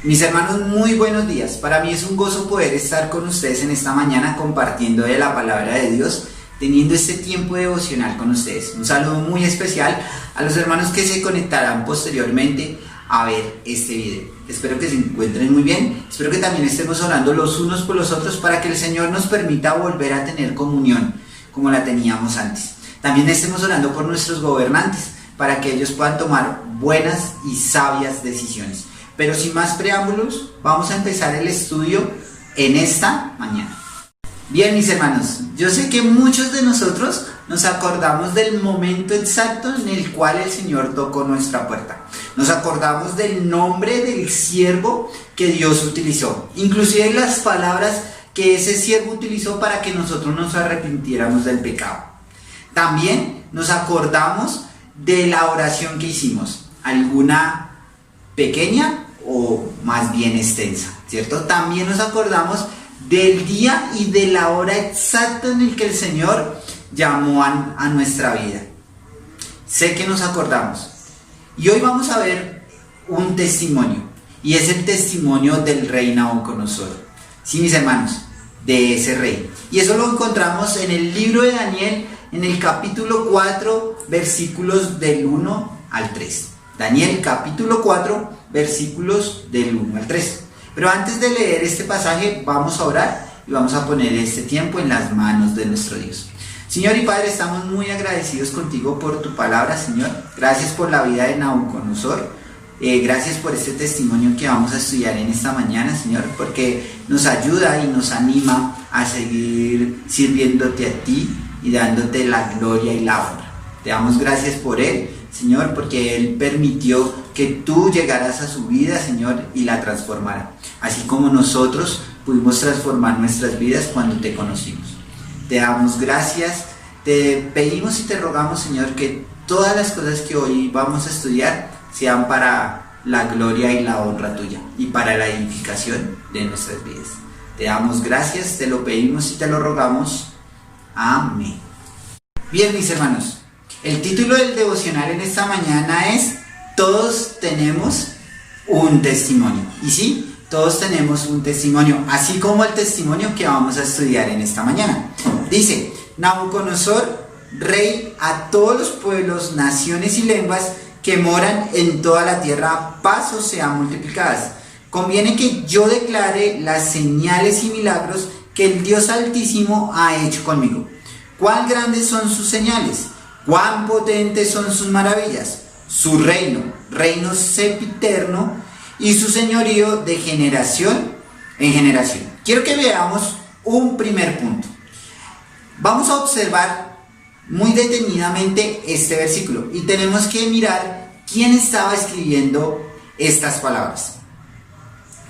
Mis hermanos, muy buenos días. Para mí es un gozo poder estar con ustedes en esta mañana compartiendo de la palabra de Dios, teniendo este tiempo devocional con ustedes. Un saludo muy especial a los hermanos que se conectarán posteriormente a ver este video. Espero que se encuentren muy bien. Espero que también estemos orando los unos por los otros para que el Señor nos permita volver a tener comunión como la teníamos antes. También estemos orando por nuestros gobernantes para que ellos puedan tomar buenas y sabias decisiones. Pero sin más preámbulos, vamos a empezar el estudio en esta mañana. Bien, mis hermanos, yo sé que muchos de nosotros nos acordamos del momento exacto en el cual el Señor tocó nuestra puerta. Nos acordamos del nombre del siervo que Dios utilizó, inclusive las palabras que ese siervo utilizó para que nosotros nos arrepintiéramos del pecado. También nos acordamos de la oración que hicimos, alguna pequeña o más bien extensa, ¿cierto? También nos acordamos del día y de la hora exacta en el que el Señor llamó a nuestra vida. Sé que nos acordamos. Y hoy vamos a ver un testimonio, y es el testimonio del rey Nabucodonosor. Sí, mis hermanos, de ese rey. Y eso lo encontramos en el libro de Daniel, en el capítulo 4, versículos del 1 al 3. Daniel capítulo 4, versículos del 1 al 3. Pero antes de leer este pasaje, vamos a orar y vamos a poner este tiempo en las manos de nuestro Dios. Señor y Padre, estamos muy agradecidos contigo por tu palabra, Señor. Gracias por la vida de Nabucodonosor. Gracias por este testimonio que vamos a estudiar en esta mañana, Señor, porque nos ayuda y nos anima a seguir sirviéndote a ti y dándote la gloria y la honra. Te damos gracias por él, Señor, porque Él permitió que tú llegaras a su vida, Señor, y la transformara. Así como nosotros pudimos transformar nuestras vidas cuando te conocimos. Te damos gracias, te pedimos y te rogamos, Señor, que todas las cosas que hoy vamos a estudiar sean para la gloria y la honra tuya y para la edificación de nuestras vidas. Te damos gracias, te lo pedimos y te lo rogamos. Amén. Bien, mis hermanos. El título del devocional en esta mañana es Todos tenemos un testimonio. Y sí, todos tenemos un testimonio, así como el testimonio que vamos a estudiar en esta mañana. Dice, Nabucodonosor, rey a todos los pueblos, naciones y lenguas que moran en toda la tierra, paz os sean multiplicadas. Conviene que yo declare las señales y milagros que el Dios Altísimo ha hecho conmigo. ¿Cuán grandes son sus señales? Cuán potentes son sus maravillas, su reino sempiterno y su señorío de generación en generación. Quiero que veamos un primer punto. Vamos a observar muy detenidamente este versículo y tenemos que mirar quién estaba escribiendo estas palabras.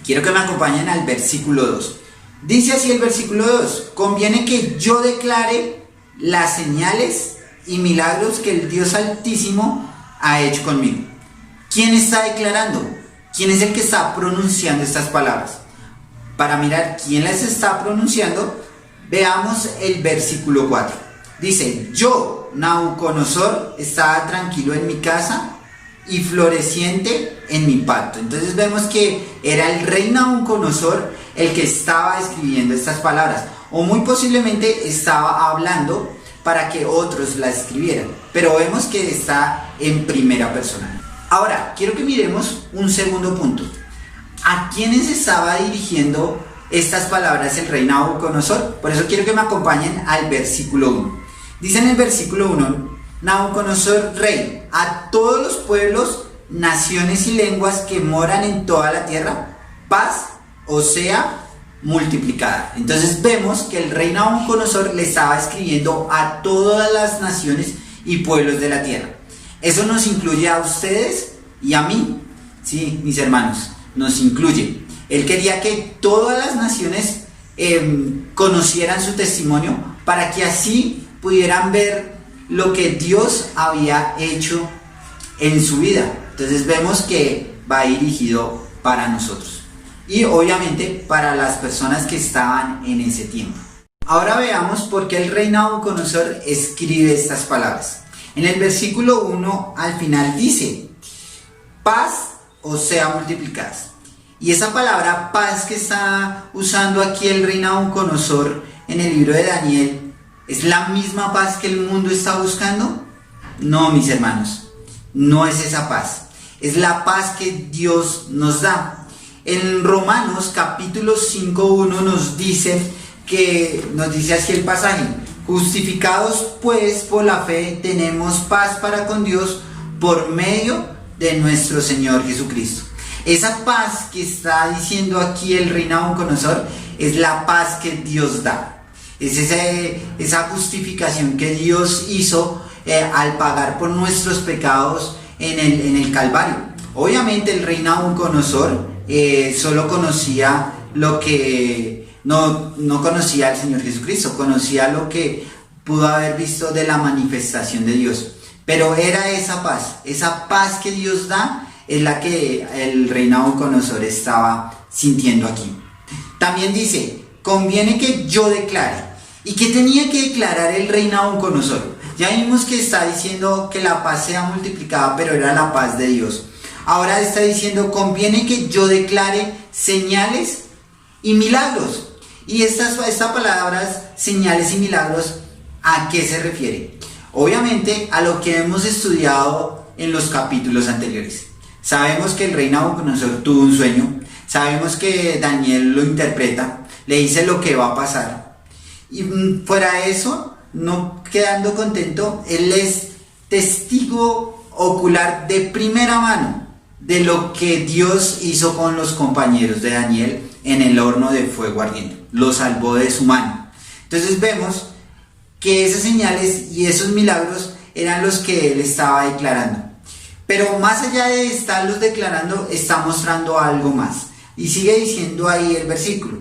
Quiero que me acompañen al versículo 2. Dice así el versículo 2: conviene que yo declare las señales y milagros que el Dios Altísimo ha hecho conmigo. ¿Quién está declarando? ¿Quién es el que está pronunciando estas palabras? Para mirar quién las está pronunciando, veamos el versículo 4. Dice, yo, Nabucodonosor, estaba tranquilo en mi casa y floreciente en mi pacto. Entonces vemos que era el rey Nabucodonosor el que estaba escribiendo estas palabras, o muy posiblemente estaba hablando para que otros la escribieran, pero vemos que está en primera persona. Ahora, quiero que miremos un segundo punto. ¿A quiénes estaba dirigiendo estas palabras el rey Nabucodonosor? Por eso quiero que me acompañen al versículo 1. Dice en el versículo 1, Nabucodonosor, rey, a todos los pueblos, naciones y lenguas que moran en toda la tierra, paz os sea multiplicada. Entonces vemos que el rey Nabucodonosor le estaba escribiendo a todas las naciones y pueblos de la tierra. Eso nos incluye a ustedes y a mí, sí, mis hermanos, nos incluye. Él quería que todas las naciones conocieran su testimonio para que así pudieran ver lo que Dios había hecho en su vida. Entonces vemos que va dirigido para nosotros y obviamente para las personas que estaban en ese tiempo. Ahora veamos por qué el rey Nabucodonosor escribe estas palabras. En el versículo 1 al final dice, paz os sea multiplicadas. Y esa palabra paz que está usando aquí el rey Nabucodonosor en el libro de Daniel, ¿es la misma paz que el mundo está buscando? No, mis hermanos, no es esa paz. Es la paz que Dios nos da. En Romanos capítulo 5:1 nos dice así el pasaje: justificados pues por la fe tenemos paz para con Dios por medio de nuestro Señor Jesucristo. Esa paz que está diciendo aquí el rey Nabucodonosor es la paz que Dios da. Es esa justificación que Dios hizo al pagar por nuestros pecados en el Calvario. Obviamente el rey Nabucodonosor solo conocía lo que no conocía al Señor Jesucristo, conocía lo que pudo haber visto de la manifestación de Dios. Pero era esa paz que Dios da, es la que el rey Nabucodonosor estaba sintiendo aquí. También dice: conviene que yo declare. ¿Y qué tenía que declarar el rey Nabucodonosor? Ya vimos que está diciendo que la paz sea multiplicada, pero era la paz de Dios. Ahora está diciendo: conviene que yo declare señales y milagros. Y estas palabras, señales y milagros, ¿a qué se refiere? Obviamente a lo que hemos estudiado en los capítulos anteriores. Sabemos que el rey Nabucodonosor tuvo un sueño, sabemos que Daniel lo interpreta, le dice lo que va a pasar. Y fuera de eso, no quedando contento, él es testigo ocular de primera mano de lo que Dios hizo con los compañeros de Daniel en el horno de fuego ardiente. Lo salvó de su mano. Entonces vemos que esas señales y esos milagros eran los que él estaba declarando. Pero más allá de estarlos declarando, está mostrando algo más. Y sigue diciendo ahí el versículo: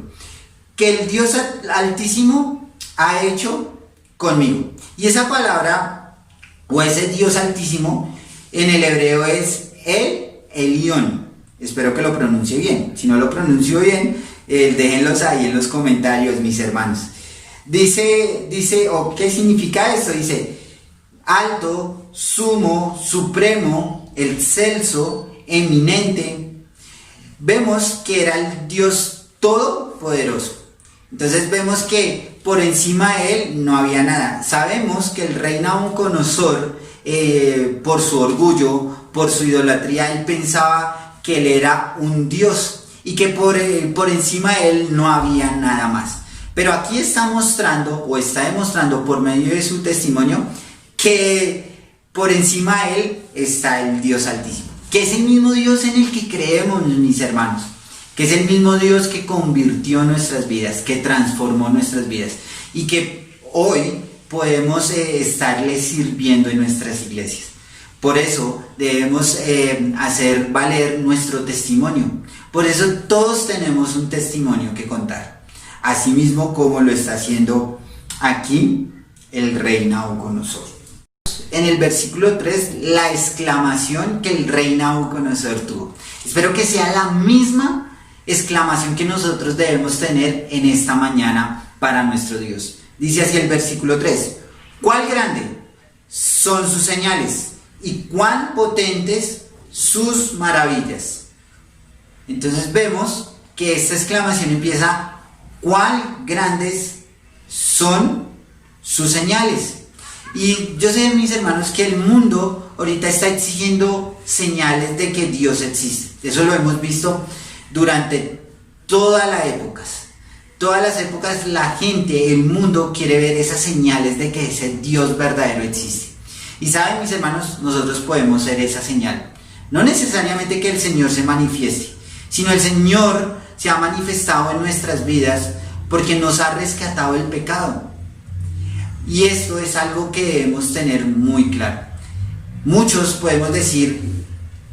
que el Dios Altísimo ha hecho conmigo. Y esa palabra, o ese Dios Altísimo, en el hebreo es El Elión. Espero que lo pronuncie bien. Si no lo pronuncio bien, déjenlos ahí en los comentarios, mis hermanos. Dice, ¿qué significa esto? Dice: alto, sumo, supremo, excelso, eminente. Vemos que era el Dios todopoderoso. Entonces vemos que por encima de él no había nada. Sabemos que el rey Nabucodonosor, por su orgullo, por su idolatría, él pensaba que él era un Dios y que por encima de él no había nada más. Pero aquí está mostrando, o está demostrando por medio de su testimonio, que por encima de él está el Dios Altísimo, que es el mismo Dios en el que creemos, mis hermanos, que es el mismo Dios que convirtió nuestras vidas, que transformó nuestras vidas, y que hoy podemos estarle sirviendo en nuestras iglesias. Por eso debemos hacer valer nuestro testimonio. Por eso todos tenemos un testimonio que contar, asimismo como lo está haciendo aquí el rey Nabucodonosor. En el versículo 3, la exclamación que el rey Nabucodonosor tuvo. Espero que sea la misma exclamación que nosotros debemos tener en esta mañana para nuestro Dios. Dice así el versículo 3: ¿cuál grande son sus señales y cuán potentes sus maravillas? Entonces vemos que esta exclamación empieza: ¿cuán grandes son sus señales? Y yo sé, mis hermanos, que el mundo ahorita está exigiendo señales de que Dios existe. Eso lo hemos visto durante todas las épocas. Todas las épocas la gente, el mundo quiere ver esas señales de que ese Dios verdadero existe. Y saben, mis hermanos, nosotros podemos ser esa señal. No necesariamente que el Señor se manifieste, sino el Señor se ha manifestado en nuestras vidas porque nos ha rescatado del pecado. Y esto es algo que debemos tener muy claro. Muchos podemos decir: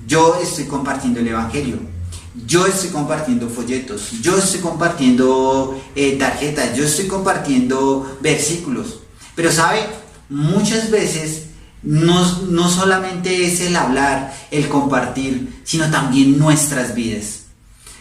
yo estoy compartiendo el Evangelio, yo estoy compartiendo folletos, yo estoy compartiendo tarjetas, yo estoy compartiendo versículos. Pero sabe, muchas veces no solamente es el hablar, el compartir, sino también nuestras vidas.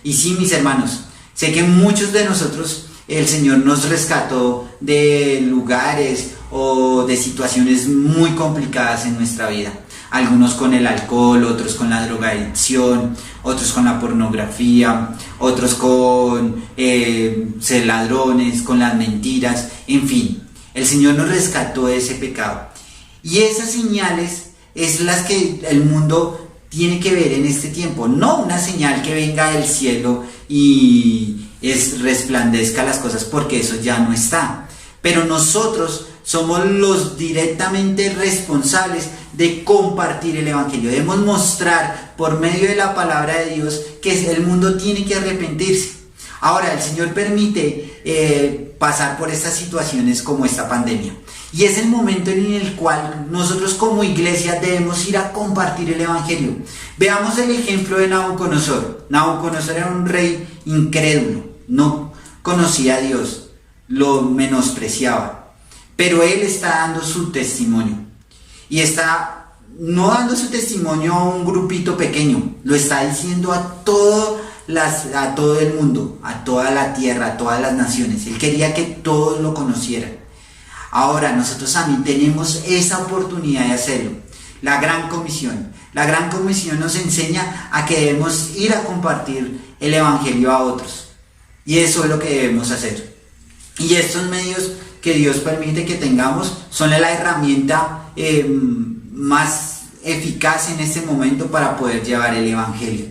Y sí, mis hermanos, sé que muchos de nosotros el Señor nos rescató de lugares o de situaciones muy complicadas en nuestra vida. algunos con el alcohol, otros con la drogadicción, otros con la pornografía, otros con ser ladrones, con las mentiras, en fin. El Señor nos rescató de ese pecado. Y esas señales es las que el mundo tiene que ver en este tiempo, no una señal que venga del cielo y resplandezca las cosas, porque eso ya no está. Pero nosotros somos los directamente responsables de compartir el Evangelio. Debemos mostrar por medio de la palabra de Dios que el mundo tiene que arrepentirse. Ahora, el Señor permite pasar por estas situaciones como esta pandemia. Y es el momento en el cual nosotros como iglesia debemos ir a compartir el Evangelio. Veamos el ejemplo de Nabucodonosor. Nabucodonosor era un rey incrédulo, no conocía a Dios, lo menospreciaba. Pero él está dando su testimonio. Y está no dando su testimonio a un grupito pequeño, lo está diciendo a todo el mundo, a toda la tierra, a todas las naciones. Él quería que todos lo conocieran. Ahora nosotros también tenemos esa oportunidad de hacerlo. La Gran Comisión. La Gran Comisión nos enseña a que debemos ir a compartir el Evangelio a otros. Y eso es lo que debemos hacer. Y estos medios que Dios permite que tengamos son la herramienta más eficaz en este momento para poder llevar el Evangelio.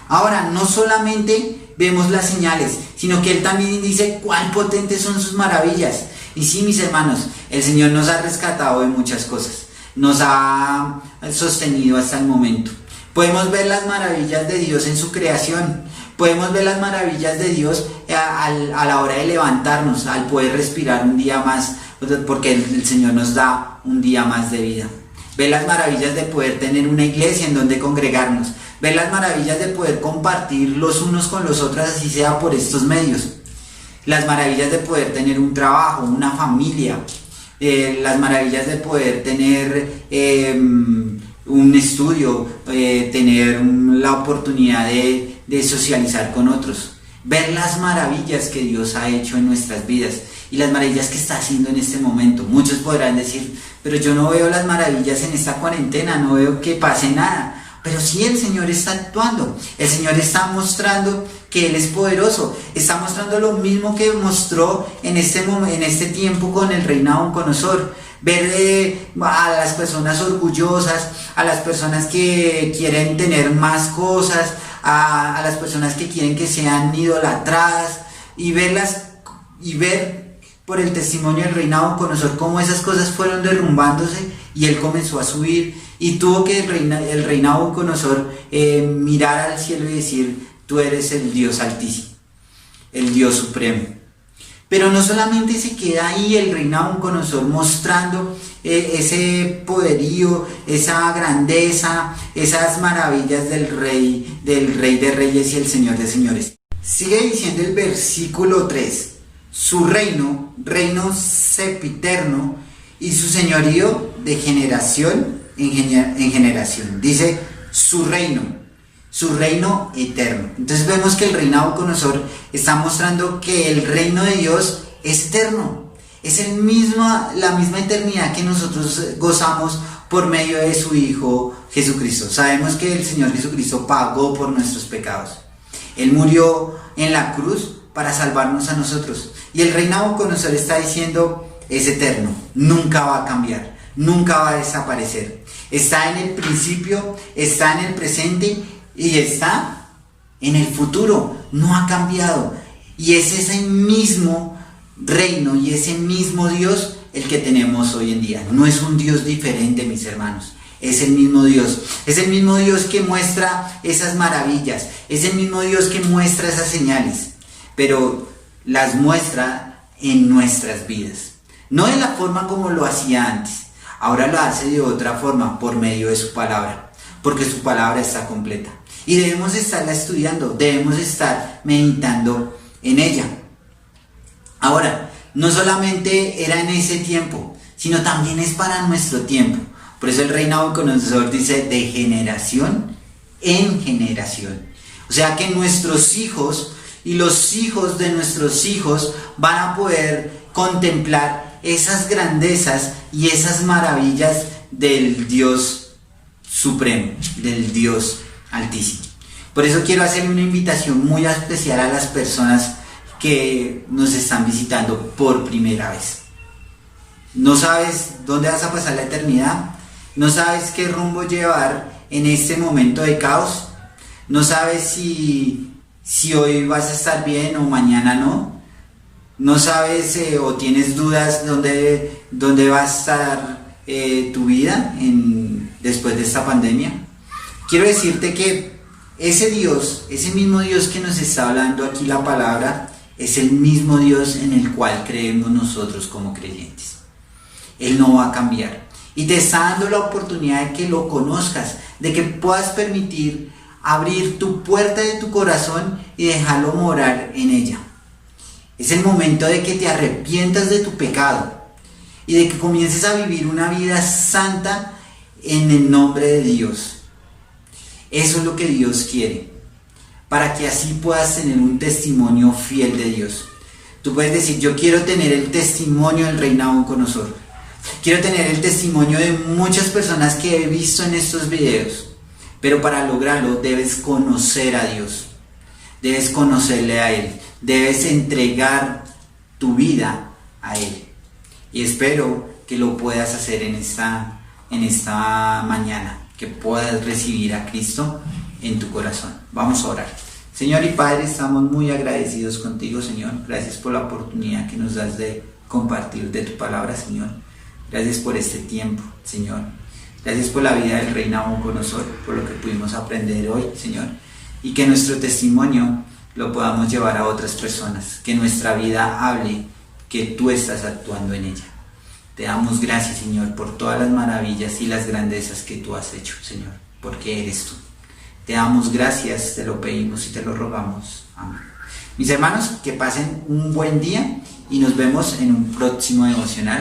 Ahora, no solamente vemos las señales, sino que Él también dice cuán potentes son sus maravillas. Y sí, mis hermanos, el Señor nos ha rescatado de muchas cosas, nos ha sostenido hasta el momento. Podemos ver las maravillas de Dios en su creación, podemos ver las maravillas de Dios a la hora de levantarnos, al poder respirar un día más, porque el Señor nos da un día más de vida. Ver las maravillas de poder tener una iglesia en donde congregarnos, ver las maravillas de poder compartir los unos con los otros, así sea por estos medios. Las maravillas de poder tener un trabajo, una familia, las maravillas de poder tener un estudio, tener la oportunidad de socializar con otros, ver las maravillas que Dios ha hecho en nuestras vidas y las maravillas que está haciendo en este momento. Muchos podrán decir, pero yo no veo las maravillas en esta cuarentena, no veo que pase nada. Pero sí, el Señor está actuando, el Señor está mostrando que Él es poderoso, está mostrando lo mismo que mostró en este tiempo con el rey Nabucodonosor. Ver a las personas orgullosas, a las personas que quieren tener más cosas, a las personas que quieren que sean idolatradas, y ver por el testimonio del rey Nabucodonosor cómo esas cosas fueron derrumbándose y él comenzó a subir. Y tuvo que el rey Nabucodonosor mirar al cielo y decir, tú eres el Dios altísimo, el Dios supremo. Pero no solamente se queda ahí el rey Nabucodonosor mostrando ese poderío, esa grandeza, esas maravillas del rey de reyes y el Señor de señores. Sigue diciendo el versículo 3, su reino sempiterno y su señorío de generación en generación. Dice su reino eterno. Entonces vemos que el rey Nabucodonosor está mostrando que el reino de Dios es eterno, es la misma eternidad que nosotros gozamos por medio de su Hijo Jesucristo. Sabemos que el Señor Jesucristo pagó por nuestros pecados. Él murió en la cruz para salvarnos a nosotros. Y el rey Nabucodonosor está diciendo, es eterno, nunca va a cambiar, nunca va a desaparecer. Está en el principio, está en el presente y está en el futuro. No ha cambiado. Y es ese mismo reino y ese mismo Dios el que tenemos hoy en día. No es un Dios diferente, mis hermanos. Es el mismo Dios. Es el mismo Dios que muestra esas maravillas. Es el mismo Dios que muestra esas señales. Pero las muestra en nuestras vidas. No de la forma como lo hacía antes. Ahora lo hace de otra forma, por medio de su palabra, porque su palabra está completa. Y debemos estarla estudiando, debemos estar meditando en ella. Ahora, no solamente era en ese tiempo, sino también es para nuestro tiempo. Por eso el rey Nabucodonosor dice de generación en generación. O sea que nuestros hijos y los hijos de nuestros hijos van a poder contemplar esas grandezas y esas maravillas del Dios supremo, del Dios Altísimo. Por eso quiero hacerle una invitación muy especial a las personas que nos están visitando por primera vez. No sabes dónde vas a pasar la eternidad, no sabes qué rumbo llevar en este momento de caos, no sabes si hoy vas a estar bien o mañana no, no sabes o tienes dudas dónde va a estar tu vida después de esta pandemia. Quiero decirte que ese Dios, ese mismo Dios que nos está hablando aquí la palabra, es el mismo Dios en el cual creemos nosotros como creyentes. Él no va a cambiar. Y te está dando la oportunidad de que lo conozcas, de que puedas permitir abrir tu puerta de tu corazón y dejarlo morar en ella. Es el momento de que te arrepientas de tu pecado y de que comiences a vivir una vida santa en el nombre de Dios. Eso es lo que Dios quiere, para que así puedas tener un testimonio fiel de Dios. Tú puedes decir: yo quiero tener el testimonio del rey Nabucodonosor. Quiero tener el testimonio de muchas personas que he visto en estos videos. Pero para lograrlo debes conocer a Dios. Debes conocerle a Él. Debes entregar tu vida a Él. Y espero que lo puedas hacer en esta mañana. Que puedas recibir a Cristo en tu corazón. Vamos a orar. Señor y Padre, estamos muy agradecidos contigo, Señor. Gracias por la oportunidad que nos das de compartir de tu palabra, Señor. Gracias por este tiempo, Señor. Gracias por la vida del rey Nabucodonosor, por lo que pudimos aprender hoy, Señor. Y que nuestro testimonio lo podamos llevar a otras personas. Que nuestra vida hable que tú estás actuando en ella. Te damos gracias, Señor, por todas las maravillas y las grandezas que tú has hecho, Señor, porque eres tú. Te damos gracias, te lo pedimos y te lo rogamos. Amén. Mis hermanos, que pasen un buen día y nos vemos en un próximo devocional.